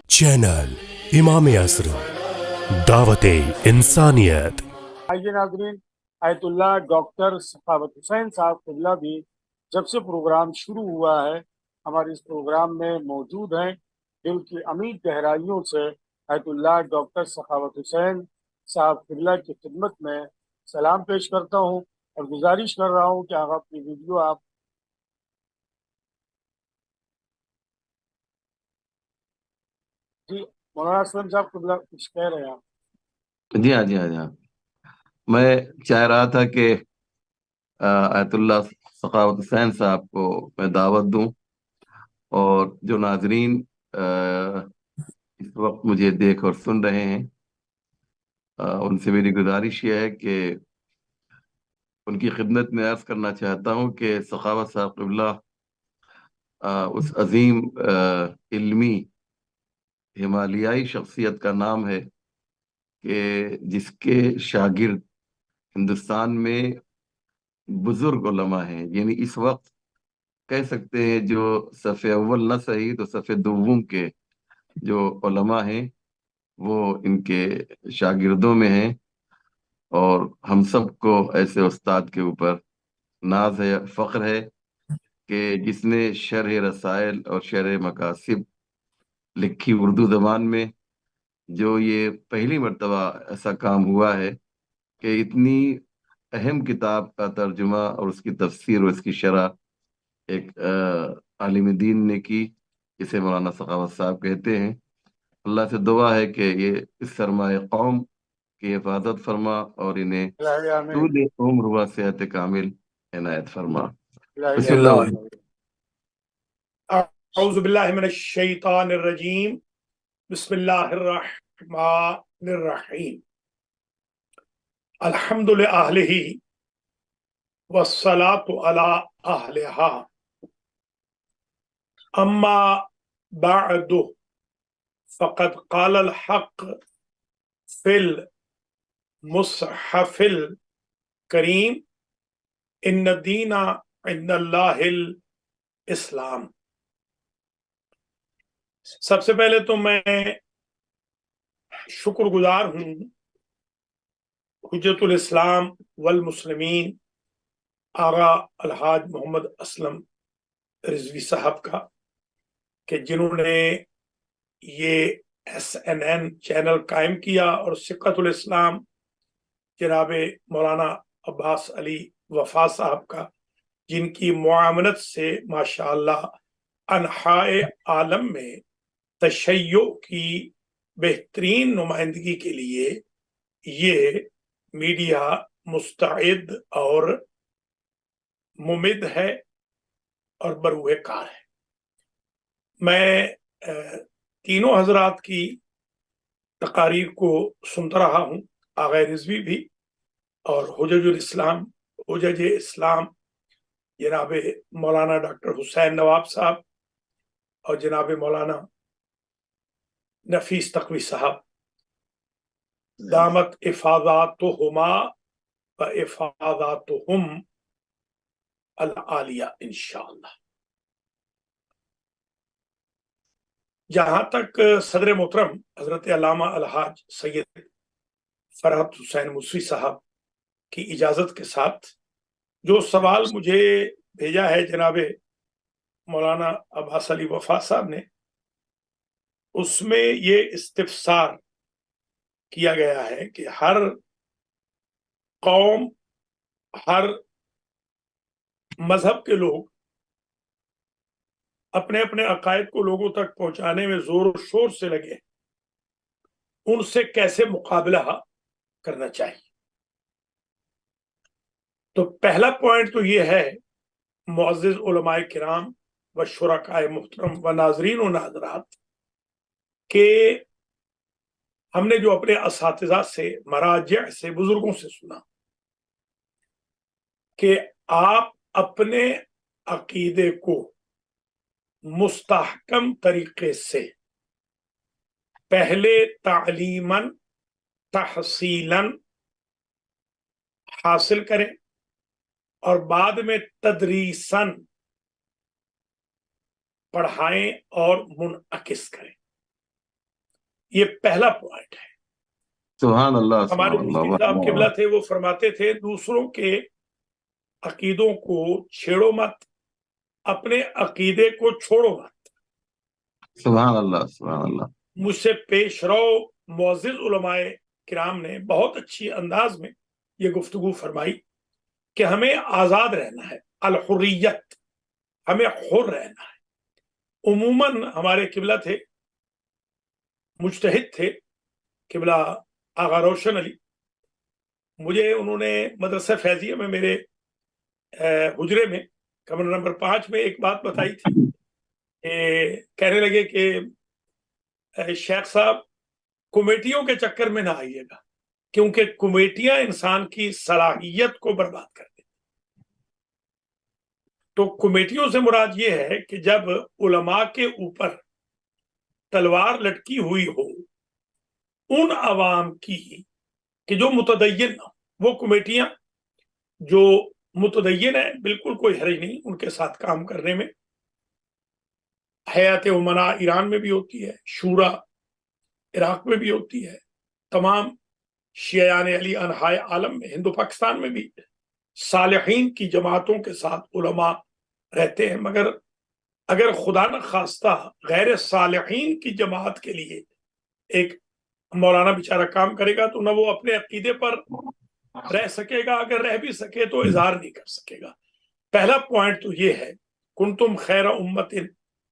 Channel امام عصر دعوت انسانیت۔ آئیے ناظرین، آیت اللہ ڈاکٹر سخاوت حسین صاحب قبلہ بھی جب سے پروگرام شروع ہوا ہے ہمارے اس پروگرام میں موجود ہیں۔ دل کی عمیق گہرائیوں سے آیت اللہ ڈاکٹر سخاوت حسین صاحب قبلہ کی خدمت میں سلام پیش کرتا ہوں اور گزارش کر رہا ہوں کہ آپ اپنی ویڈیو جی مولانا اسلم صاحب قبلہ کچھ کہہ رہے ہیں آپ؟ جی ہاں میں چاہ رہا تھا کہ آیت اللہ سخاوت حسین صاحب کو میں دعوت دوں، اور جو ناظرین اس وقت مجھے دیکھ اور سن رہے ہیں ان سے میری گزارش یہ ہے کہ ان کی خدمت میں عرض کرنا چاہتا ہوں کہ سخاوت صاحب قبلہ اس عظیم علمی ہمالیائی شخصیت کا نام ہے کہ جس کے شاگرد ہندوستان میں بزرگ علماء ہیں، یعنی اس وقت کہہ سکتے ہیں جو صف اول نہ صحیح تو صف دوم کے جو علماء ہیں وہ ان کے شاگردوں میں ہیں، اور ہم سب کو ایسے استاد کے اوپر ناز ہے، فخر ہے کہ جس نے شرح رسائل اور شرح مقاصد لکھی اردو زبان میں، جو یہ پہلی مرتبہ ایسا کام ہوا ہے کہ اتنی اہم کتاب کا ترجمہ اور اس کی تفسیر اور اس کی شرح ایک عالم دین نے کی، جسے مولانا سخاوت صاحب کہتے ہیں۔ اللہ سے دعا ہے کہ یہ اس سرمایہ قوم کی حفاظت فرما اور انہیں طول عمر و صحت کامل عنایت فرما۔ بسم اللہ۔ اعوذ باللہ من الشیطان الرجیم، بسم اللہ الرحمن الرحیم، الحمد لأہلہ والصلاة علی اہلہا، اما بعد فقد قال الحق فی المصحف الکریم ان الدین عند اللہ الاسلام۔ سب سے پہلے تو میں شکر گزار ہوں حجت الاسلام والمسلمین آغا الحاج محمد اسلم رضوی صاحب کا کہ جنہوں نے یہ SNN چینل قائم کیا، اور ثقت الاسلام جناب مولانا عباس علی وفا صاحب کا، جن کی معاونت سے ماشاءاللہ انحاء عالم میں تشیع کی بہترین نمائندگی کے لیے یہ میڈیا مستعد اور ممد ہے اور بروئے کار ہے۔ میں تینوں حضرات کی تقاریر کو سنتا رہا ہوں، آغا رضوی بھی اور حجج الاسلام، حجج اسلام جناب مولانا ڈاکٹر حسین نواب صاحب اور جناب مولانا نفیس تقوی صاحب، دامت افاضاتہما و افاضاتہم العالیہ انشاءاللہ۔ جہاں تک صدر محترم حضرت علامہ الحاج سید فرحت حسین موسوی صاحب کی اجازت کے ساتھ جو سوال مجھے بھیجا ہے جناب مولانا عباس علی وفا صاحب نے، اس میں یہ استفسار کیا گیا ہے کہ ہر قوم، ہر مذہب کے لوگ اپنے اپنے عقائد کو لوگوں تک پہنچانے میں زور و شور سے لگے، ان سے کیسے مقابلہ کرنا چاہیے؟ تو پہلا پوائنٹ تو یہ ہے معزز علماء کرام و شرکاء محترم و ناظرین و ناظرات کہ ہم نے جو اپنے اساتذہ سے، مراجع سے، بزرگوں سے سنا کہ آپ اپنے عقیدے کو مستحکم طریقے سے پہلے تعلیماً تحصیلاً حاصل کریں، اور بعد میں تدریسن پڑھائیں اور منعکس کریں. یہ پہلا پوائنٹ ہے. سبحان اللہ ہمارے سبحان مفتی اللہ. صاحب قبلہ تھے، وہ فرماتے تھے دوسروں کے عقیدوں کو چھیڑو مت، اپنے عقیدے کو چھوڑو مت. سبحان اللہ سبحان اللہ. مجھ سے پیش رو معزز علماء کرام نے بہت اچھی انداز میں یہ گفتگو فرمائی کہ ہمیں آزاد رہنا ہے، الحریت، ہمیں حر رہنا ہے. عموماً ہمارے قبلہ تھے، مجتہد تھے قبلہ آغا روشن علی. مجھے انہوں نے مدرسہ فیضیہ میں میرے حجرے میں کمرہ نمبر 5 میں ایک بات بتائی تھی کہ کہنے لگے کہ شیخ صاحب کمیٹیوں کے چکر میں نہ آئیے گا، کیونکہ کمیٹیاں انسان کی صلاحیت کو برباد کر دیں. تو کمیٹیوں سے مراد یہ ہے کہ جب علماء کے اوپر تلوار لٹکی ہوئی ہو ان عوام کی کہ جو متدین نہ، وہ کمیٹیاں جو متدین ہے بالکل کوئی حرج نہیں ان کے ساتھ کام کرنے میں. حیات امنا ایران میں بھی ہوتی ہے، شورا عراق میں بھی ہوتی ہے، تمام شیعان علی انحائے عالم میں، ہندو پاکستان میں بھی صالحین کی جماعتوں کے ساتھ علماء رہتے ہیں. مگر اگر خدا نہ خواستہ غیر صالحین کی جماعت کے لیے ایک مولانا بیچارہ کام کرے گا تو نہ وہ اپنے عقیدے پر رہ سکے گا، اگر رہ بھی سکے تو اظہار نہیں کر سکے گا. پہلا پوائنٹ تو یہ ہے کنتم خیر امت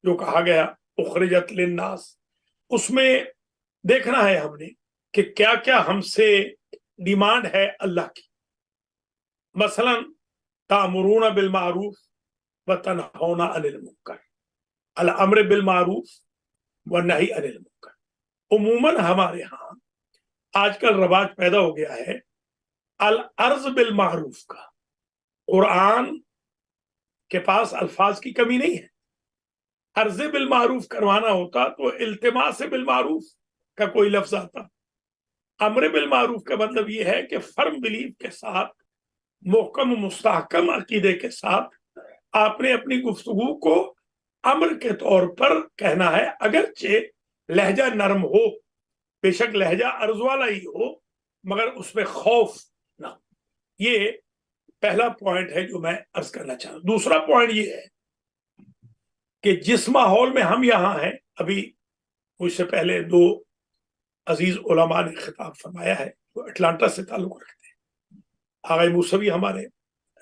جو کہا گیا اخرجت للناس، اس میں دیکھنا ہے ہم نے کہ کیا کیا ہم سے ڈیمانڈ ہے اللہ کی. مثلا تأمرون بالمعروف وتنہون عن المنکر، الامر بالمعروف والنہی عن المنکر. عموماً ہمارے ہاں آج کل رواج پیدا ہو گیا ہے الارض بالمعروف کا. قرآن کے پاس الفاظ کی کمی نہیں ہے، عرض بالمعروف کروانا ہوتا تو التماس بالمعروف کا کوئی لفظ آتا. امر بالمعروف کا مطلب یہ ہے کہ فرم بلیف کے ساتھ، محکم مستحکم عقیدے کے ساتھ آپ نے اپنی گفتگو کو امر کے طور پر کہنا ہے، اگرچہ لہجہ نرم ہو، بے شک لہجہ عرض والا ہی ہو، مگر اس میں خوف نہ. یہ پہلا پوائنٹ ہے جو میں عرض کرنا چاہتا ہوں. دوسرا پوائنٹ یہ ہے کہ جس ماحول میں ہم یہاں ہیں، ابھی مجھ سے پہلے 2 عزیز علماء نے خطاب فرمایا ہے جو اٹلانٹا سے تعلق رکھتے ہیں، آغا موسوی ہمارے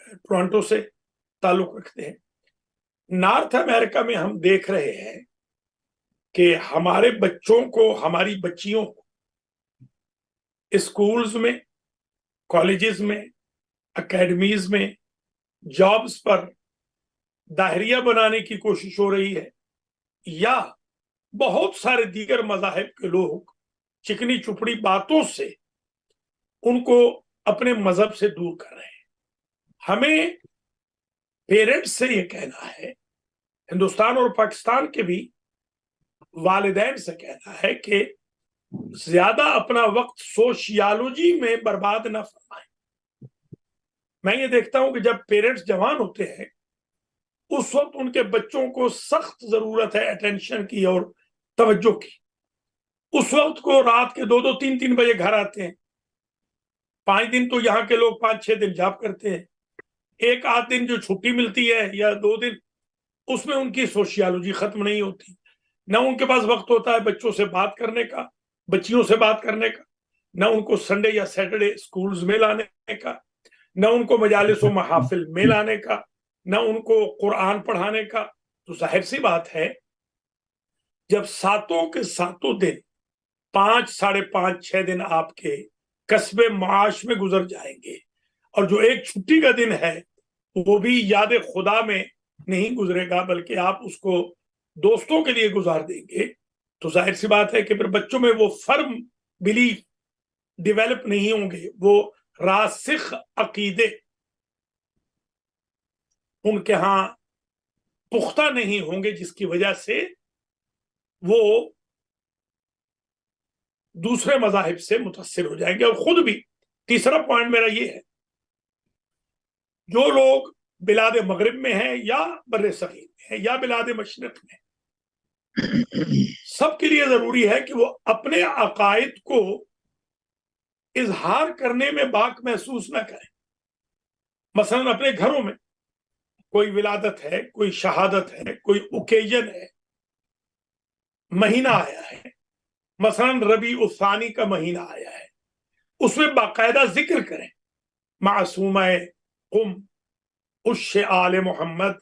ٹورانٹو سے تعلق رکھتے ہیں. نارتھ امریکہ میں ہم دیکھ رہے ہیں کہ ہمارے بچوں کو، ہماری بچیوں کو اسکولز میں، کالجز میں، اکیڈمیز میں، جابز پر داہریہ بنانے کی کوشش ہو رہی ہے، یا بہت سارے دیگر مذاہب کے لوگ چکنی چپڑی باتوں سے ان کو اپنے مذہب سے دور کر رہے ہیں. ہمیں پیرنٹس سے یہ کہنا ہے، ہندوستان اور پاکستان کے بھی والدین سے کہنا ہے کہ زیادہ اپنا وقت سوشیالوجی میں برباد نہ فرمائیں. میں یہ دیکھتا ہوں کہ جب پیرنٹس جوان ہوتے ہیں اس وقت ان کے بچوں کو سخت ضرورت ہے اٹینشن کی اور توجہ کی. اس وقت کو رات کے 2-2 3-3 بجے گھر آتے ہیں. 5 دن تو یہاں کے لوگ 5-6 دن جاب کرتے ہیں، 1-8 دن جو چھٹی ملتی ہے یا 2 دن، اس میں ان کی سوشیالوجی ختم نہیں ہوتی. نہ ان کے پاس وقت ہوتا ہے بچوں سے بات کرنے کا، بچیوں سے بات کرنے کا، نہ ان کو سنڈے یا سیٹرڈے سکولز میں لانے کا، نہ ان کو مجالس و محافل میں لانے کا، نہ ان کو قرآن پڑھانے کا. تو ظاہر سی بات ہے جب 7 کے 7 دن 5-5.5-6 دن آپ کے کسب معاش میں گزر جائیں گے اور جو ایک چھٹی کا دن ہے وہ بھی یاد خدا میں نہیں گزرے گا بلکہ آپ اس کو دوستوں کے لیے گزار دیں گے، تو ظاہر سی بات ہے کہ پھر بچوں میں وہ فرم بلیف ڈیولپ نہیں ہوں گے، وہ راسخ عقیدے ان کے ہاں پختہ نہیں ہوں گے، جس کی وجہ سے وہ دوسرے مذاہب سے متاثر ہو جائیں گے اور خود بھی. تیسرا پوائنٹ میرا یہ ہے جو لوگ بلاد مغرب میں ہیں یا بر صغیر میں ہیں یا بلاد مشرق میں، سب کے لیے ضروری ہے کہ وہ اپنے عقائد کو اظہار کرنے میں باک محسوس نہ کریں۔ مثلا اپنے گھروں میں کوئی ولادت ہے، کوئی شہادت ہے، کوئی اوکیجن ہے، مہینہ آیا ہے، مثلا ربیع الثانی کا مہینہ آیا ہے، اس میں باقاعدہ ذکر کریں، معصومہ قم، عش آل محمد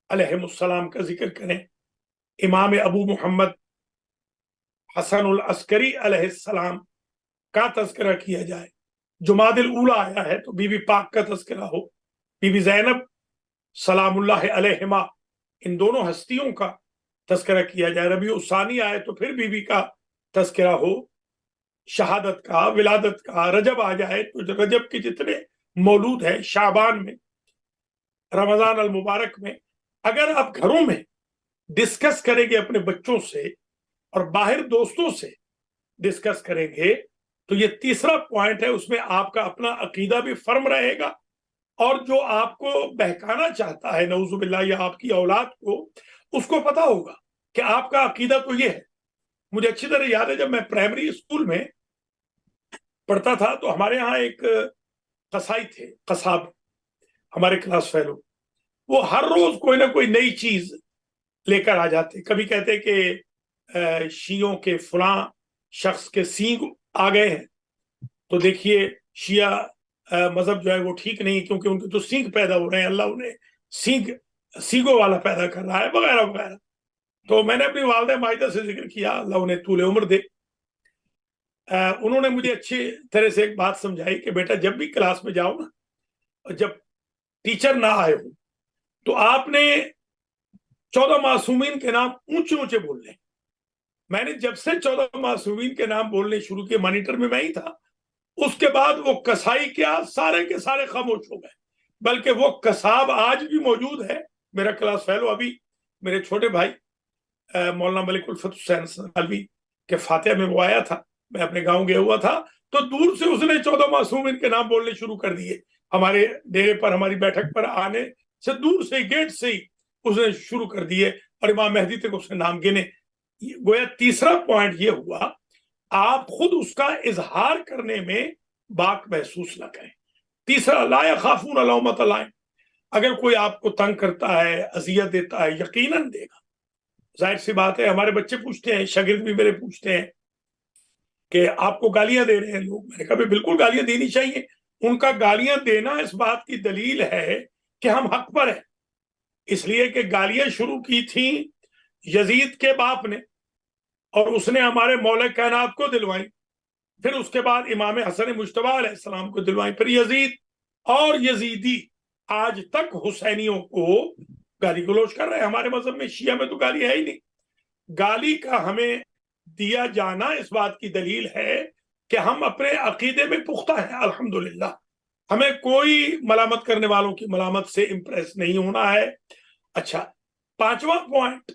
علیہ السلام کا ذکر کریں، امام ابو محمد حسن العسکری علیہ السلام کا تذکرہ کیا جائے۔ جمادی الاولیٰ آیا ہے تو بی بی پاک کا تذکرہ ہو، بی بی زینب سلام اللہ علیہما، ان دونوں ہستیوں کا تذکرہ کیا جائے۔ ربیع الثانی آئے تو پھر بی بی کا تذکرہ ہو، شہادت کا، ولادت کا۔ رجب آ جائے تو رجب کے جتنے مولود ہیں، شعبان میں، رمضان المبارک میں، اگر آپ گھروں میں ڈسکس کریں گے اپنے بچوں سے اور باہر دوستوں سے ڈسکس کریں گے تو یہ تیسرا پوائنٹ ہے، اس میں آپ کا اپنا عقیدہ بھی فرم رہے گا، اور جو آپ کو بہکانا چاہتا ہے نعوذ باللہ یا آپ کی اولاد کو، اس کو پتا ہوگا کہ آپ کا عقیدہ تو یہ ہے۔ مجھے اچھی طرح یاد ہے جب میں پرائمری اسکول میں پڑھتا تھا تو ہمارے ہاں ایک قصائی تھے، قصاب، ہمارے کلاس فیلو، وہ ہر روز کوئی نہ کوئی نئی چیز لے کر آ جاتے۔ کبھی کہتے کہ شیعوں کے فلاں شخص کے سینگ آ گئے ہیں تو دیکھیے شیعہ مذہب جو ہے وہ ٹھیک نہیں کیونکہ ان کے تو سینگ پیدا ہو رہے ہیں، اللہ انہیں سینگوں والا پیدا کر رہا ہے، وغیرہ وغیرہ۔ تو میں نے اپنی والدہ ماجدہ سے ذکر کیا، اللہ انہیں طول عمر دے۔ انہوں نے مجھے اچھی طرح سے ایک بات سمجھائی کہ بیٹا جب بھی کلاس میں جاؤ نا، اور جب ٹیچر نہ آئے ہو تو آپ نے 14 معصومین کے نام اونچے اونچے بول لیں۔ میں نے جب سے 14 معصومین کے نام بولنے شروع کیے، مانیٹر میں ہی تھا، اس کے بعد وہ قصائی کیا سارے کے سارے خاموش ہو گئے، بلکہ وہ قصاب آج بھی موجود ہے، میرا کلاس فیلو۔ ابھی میرے چھوٹے بھائی مولانا ملک الفت حسین سنگالوی کے فاتحہ میں وہ آیا تھا، میں اپنے گاؤں گیا ہوا تھا، تو دور سے اس نے 14 معصومین کے نام بولنے شروع کر دیے۔ ہمارے ڈیرے پر، ہماری بیٹھک پر آنے سے دور سے، گیٹ سے ہی اس نے شروع کر دیے، اور امام مہدی تک اس نے نام گنے۔ گویا تیسرا پوائنٹ یہ ہوا، آپ خود اس کا اظہار کرنے میں باک محسوس نہ کریں۔ تیسرا، لا یخافون لومۃ لائم، اگر کوئی آپ کو تنگ کرتا ہے، اذیت دیتا ہے، یقیناً دے گا۔ ظاہر سی بات ہے، ہمارے بچے پوچھتے ہیں، شاگرد بھی میرے پوچھتے ہیں کہ آپ کو گالیاں دے رہے ہیں لوگ۔ میں نے کہا بالکل گالیاں دینی چاہیے، ان کا گالیاں دینا اس بات کی دلیل ہے کہ ہم حق پر ہیں، اس لیے کہ گالیاں شروع کی تھیں یزید کے باپ نے، اور اس نے ہمارے مولا کائنات کو دلوائیں، پھر اس کے بعد امام حسن مجتبی علیہ السلام کو دلوائیں، پھر یزید اور یزیدی آج تک حسینیوں کو گالی گلوچ کر رہے ہیں۔ ہمارے مذہب میں، شیعہ میں تو گالی ہے ہی نہیں۔ گالی کا ہمیں دیا جانا اس بات کی دلیل ہے کہ ہم اپنے عقیدے میں پختہ ہیں، الحمدللہ۔ ہمیں کوئی ملامت کرنے والوں کی ملامت سے امپریس نہیں ہونا ہے۔ اچھا، پانچواں پوائنٹ،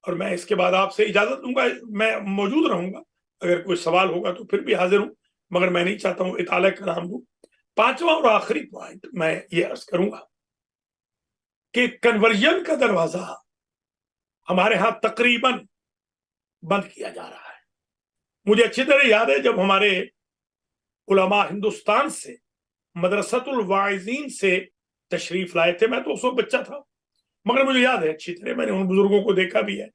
اور میں اس کے بعد آپ سے اجازت لوں گا، میں موجود رہوں گا، اگر کوئی سوال ہوگا تو پھر بھی حاضر ہوں، مگر میں نہیں چاہتا ہوں اطالہ کلام دوں۔ پانچواں اور آخری پوائنٹ میں یہ عرض کروں گا کہ کنورژن کا دروازہ ہمارے ہاں تقریباً بند کیا جا رہا ہے۔ مجھے اچھی طرح یاد ہے جب ہمارے علماء ہندوستان سے مدرسۃ الواعظین سے تشریف لائے تھے، میں تو اس وقت بچہ تھا، مگر مجھے یاد ہے اچھی طرح، میں نے ان بزرگوں کو دیکھا بھی ہے،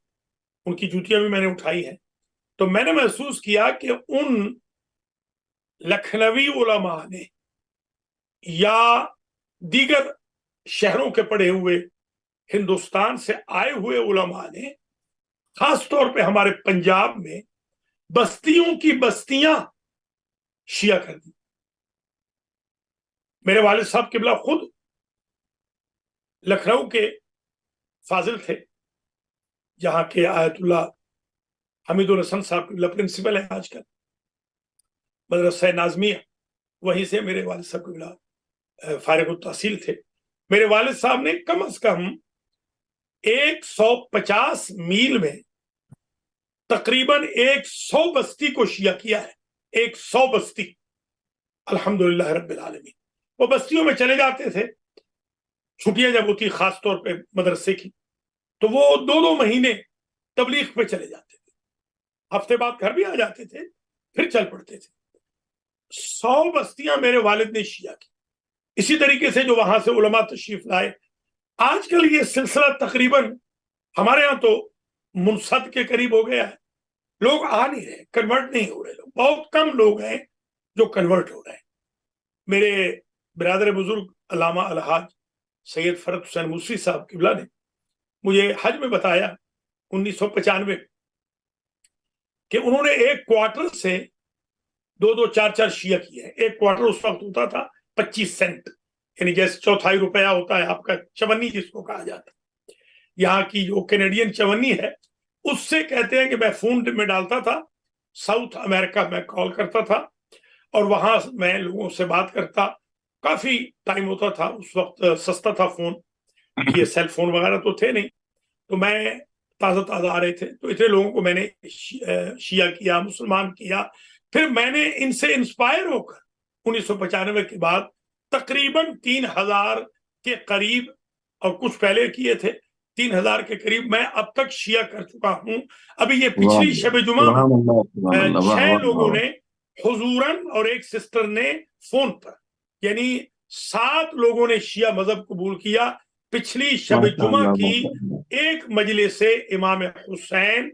ان کی جوتیاں بھی میں نے اٹھائی ہیں، تو میں نے محسوس کیا کہ ان لکھنوی علماء نے یا دیگر شہروں کے پڑھے ہوئے ہندوستان سے آئے ہوئے علماء نے خاص طور پہ ہمارے پنجاب میں بستیوں کی بستیاں شیعہ کر دی۔ میرے والد صاحب قبلہ خود لکھنؤ کے فاضل تھے، جہاں کے آیت اللہ حمید الحسن صاحب قبلہ پرنسپل ہے آج کل مدرسہ ناظمیہ، وہیں سے میرے والد صاحب قبلہ فارغ التحصیل تھے۔ میرے والد صاحب نے کم از کم 150 میل میں تقریباً 100 بستی کو شیعہ کیا ہے، 100 بستی، الحمدللہ رب العالمین۔ وہ بستیوں میں چلے جاتے تھے چھٹیاں جب ہوتی خاص طور پہ مدرسے کی، تو وہ 2 مہینے تبلیغ پہ چلے جاتے تھے، ہفتے بعد گھر بھی آ جاتے تھے، پھر چل پڑتے تھے۔ 100 بستیاں میرے والد نے شیعہ کی، اسی طریقے سے جو وہاں سے علماء تشریف لائے۔ آج کل یہ سلسلہ تقریباً ہمارے ہاں تو منصد کے قریب ہو گیا ہے، لوگ آ نہیں رہے، کنورٹ نہیں ہو رہے، لوگ بہت کم لوگ ہیں جو کنورٹ ہو رہے ہیں۔ میرے برادر بزرگ علامہ الحاج سید فرحت حسین موسوی صاحب قبلہ نے مجھے حج میں بتایا 1995 کہ انہوں نے ایک کوارٹر سے 2 4 شیعہ کیے ہیں۔ ایک کوارٹر اس وقت ہوتا تھا 25 سینٹ، یعنی جیسے 1/4 روپیہ ہوتا ہے آپ کا چونی جس کو کہا جاتا ہے، یہاں کی جو کینیڈین چونی ہے اس سے کہتے ہیں کہ میں فون میں ڈالتا تھا، ساؤتھ امریکہ میں کال کرتا تھا اور وہاں میں لوگوں سے بات کرتا، کافی ٹائم ہوتا تھا، اس وقت سستا تھا فون، یہ سیل فون وغیرہ تو تھے نہیں، تو میں تازہ آ رہے تھے، تو اتنے لوگوں کو میں نے شیعہ کیا، مسلمان کیا۔ پھر میں نے ان سے انسپائر ہو کر 1995 کے بعد تقریباً 3000 کے قریب، اور کچھ پہلے کیے تھے، 3000 کے قریب میں اب تک شیعہ کر چکا ہوں۔ ابھی یہ پچھلی شب جمعہ میں 6 لوگوں نے حضوراً اور ایک سسٹر نے فون پر، یعنی 7 لوگوں نے شیعہ مذہب قبول کیا پچھلی شب جمعہ کی ایک مجلس امام حسین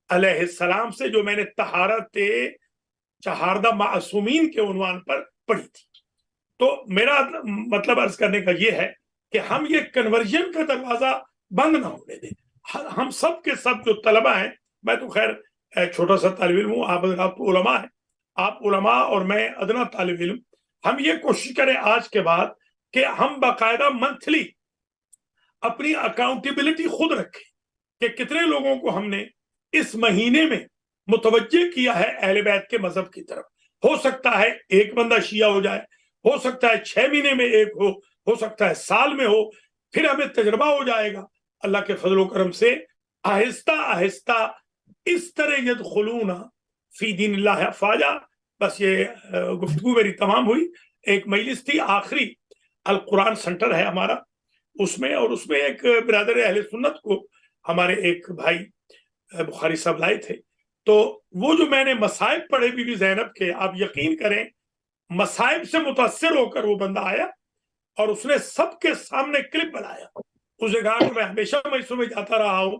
علیہ السلام سے، جو میں نے طہارت چہاردہ معصومین کے عنوان پر پڑھی تھی۔ تو میرا مطلب عرض کرنے کا یہ ہے کہ ہم یہ کنورژن کا دروازہ بند نہ ہونے دیں۔ ہم سب کے سب جو طلبہ ہیں، میں تو خیر چھوٹا سا طالب علم ہوں، آپ تو علماء ہیں، آپ علماء اور میں ادنا طالب علم، ہم یہ کوشش کریں آج کے بعد کہ ہم باقاعدہ منتھلی اپنی اکاؤنٹیبلٹی خود رکھیں کہ کتنے لوگوں کو ہم نے اس مہینے میں متوجہ کیا ہے اہل بیت کے مذہب کی طرف۔ ہو سکتا ہے 1 بندہ شیعہ ہو جائے، ہو سکتا ہے 6 مہینے میں 1 ہو سکتا ہے سال میں ہو، پھر ہمیں تجربہ ہو جائے گا اللہ کے فضل و کرم سے۔ آہستہ آہستہ اس طرح یدخلون فی دین اللہ افواجا۔ بس یہ گفتگو میری تمام ہوئی۔ ایک مجلس تھی آخری، القرآن سینٹر ہے ہمارا، اس میں ایک برادر اہل سنت کو ہمارے ایک بھائی بخاری صاحب لائے تھے، تو وہ جو میں نے مصائب پڑھے بی بی زینب کے، آپ یقین کریں مصائب سے متاثر ہو کر وہ بندہ آیا اور اس نے سب کے سامنے کلپ بنایا۔ اس نے کہا کہ میں ہمیشہ مجلسوں میں جاتا رہا ہوں،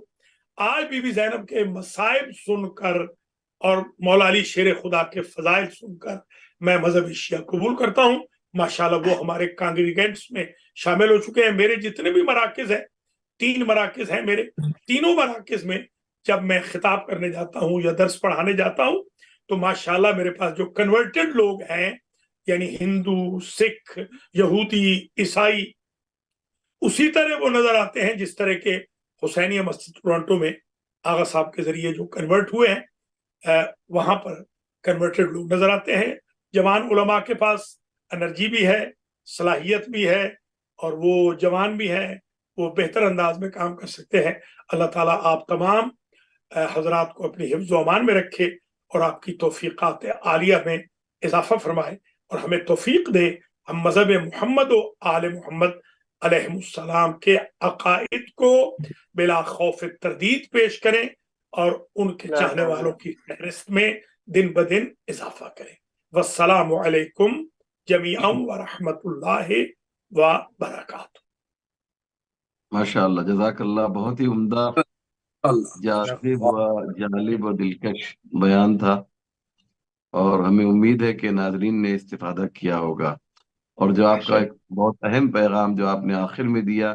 آج بی بی زینب کے مصائب سن کر اور مولا علی شیر خدا کے فضائل سن کر میں مذہب شیعہ قبول کرتا ہوں۔ ماشاءاللہ وہ ہمارے کانگریگینٹس میں شامل ہو چکے ہیں۔ میرے جتنے بھی مراکز ہیں، 3 مراکز ہیں میرے، تینوں مراکز میں جب میں خطاب کرنے جاتا ہوں یا درس پڑھانے جاتا ہوں تو ماشاءاللہ میرے پاس جو کنورٹڈ لوگ ہیں، یعنی ہندو، سکھ، یہودی، عیسائی، اسی طرح وہ نظر آتے ہیں جس طرح کے حسینیہ مسجد ٹورانٹو میں آغا صاحب کے ذریعے جو کنورٹ ہوئے ہیں، وہاں پر کنورٹڈ لوگ نظر آتے ہیں۔ جوان علماء کے پاس انرجی بھی ہے، صلاحیت بھی ہے، اور وہ جوان بھی ہیں، وہ بہتر انداز میں کام کر سکتے ہیں۔ اللہ تعالیٰ آپ تمام حضرات کو اپنی حفظ و امان میں رکھے اور آپ کی توفیقات عالیہ میں اضافہ فرمائے، اور ہمیں توفیق دے ہم مذہب محمد و آل محمد علیہ السلام کے عقائد کو بلا خوف تردید پیش کریں اور ان کے چاہنے والوں کی فہرست میں دن بدن اضافہ کریں۔ والسلام علیکم جمیعا ورحمۃ اللہ وبرکاتہ۔ ماشاء اللہ، جزاک اللہ، بہت ہی عمدہ، جاذب و جالب و دلکش بیان تھا، اور ہمیں امید ہے کہ ناظرین نے استفادہ کیا ہوگا، اور جو آپ کا ایک بہت اہم پیغام جو آپ نے آخر میں دیا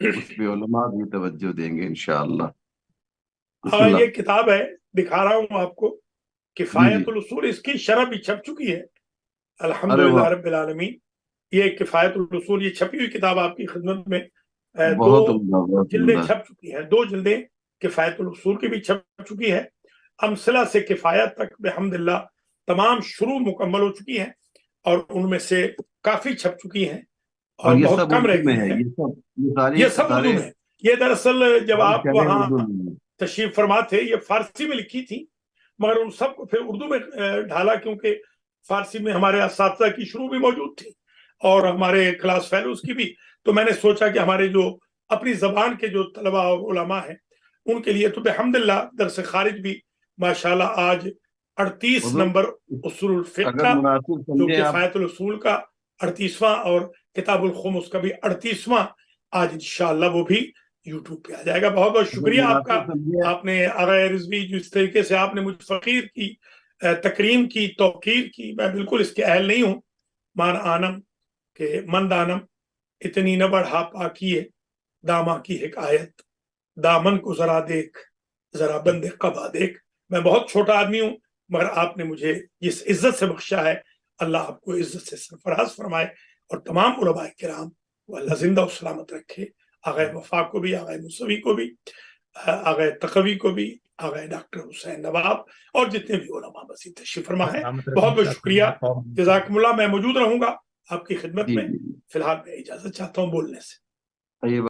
اس پہ علماء بھی توجہ دیں گے انشاءاللہ۔ ہاں، یہ کتاب ہے، دکھا رہا ہوں آپ کو، کفایت الاصول، اس کی شرح بھی چھپ چکی ہے الحمدللہ رب العالمین۔ یہ کفایت الاصول، یہ چھپی ہوئی کتاب آپ کی خدمت میں 2 جلدیں چھپ چکی ہیں، 2 جلدیں کفایت الاصول کی بھی چھپ چکی ہے۔ امثلہ سے کفایت تک بحمدللہ تمام شروع مکمل ہو چکی ہیں، اور ان میں سے کافی چھپ چکی ہیں اور بہت کم رہ گئی ہیں۔ یہ سب اردو میں ہے۔ یہ دراصل جب آپ وہاں تشریف فرما تھے یہ فارسی میں لکھی تھی، مگر ان سب کو پھر اردو میں ڈھالا، کیونکہ فارسی میں ہمارے اساتذہ کی شروع بھی موجود تھی اور ہمارے کلاس فیلوز کی بھی. تو میں نے سوچا کہ ہمارے جو اپنی زبان کے جو طلباء اور علماء ہیں ان کے لیے تو بحمدللہ درس خارج بھی ماشاءاللہ آج 38 نمبر اصول الفقہ کا، جو کفایت الاصول کا 38واں اور کتاب الخمس کا بھی 38واں آج انشاءاللہ وہ بھی یوٹیوب پہ آ جائے گا. بہت بہت شکریہ آپ کا. آپ نے آغا رضوی جس طریقے سے آپ نے مجھ فقیر کی تکریم کی، توقیر کی، میں بالکل اس کے اہل نہیں ہوں. مان آنم کہ من دانم اتنی نہ بڑھا پاکیے داما کی حکایت، دامن کو ذرا دیکھ ذرا بندے قبا دیکھ. میں بہت چھوٹا آدمی ہوں مگر آپ نے مجھے جس عزت سے بخشا ہے اللہ آپ کو عزت سے سرفراز فرمائے، اور تمام علماء کرام وہ اللہ زندہ و سلامت رکھے. آغا وفا کو بھی، آغا موسوی کو بھی، آغا تقوی کو بھی، آغا ڈاکٹر حسین نواب اور جتنے بھی علماء مسیح تشریف فرما ہے. بہت بہت شکریہ، جزاکم اللہ. میں موجود رہوں گا آپ کی خدمت میں. فی الحال میں اجازت چاہتا ہوں بولنے سے.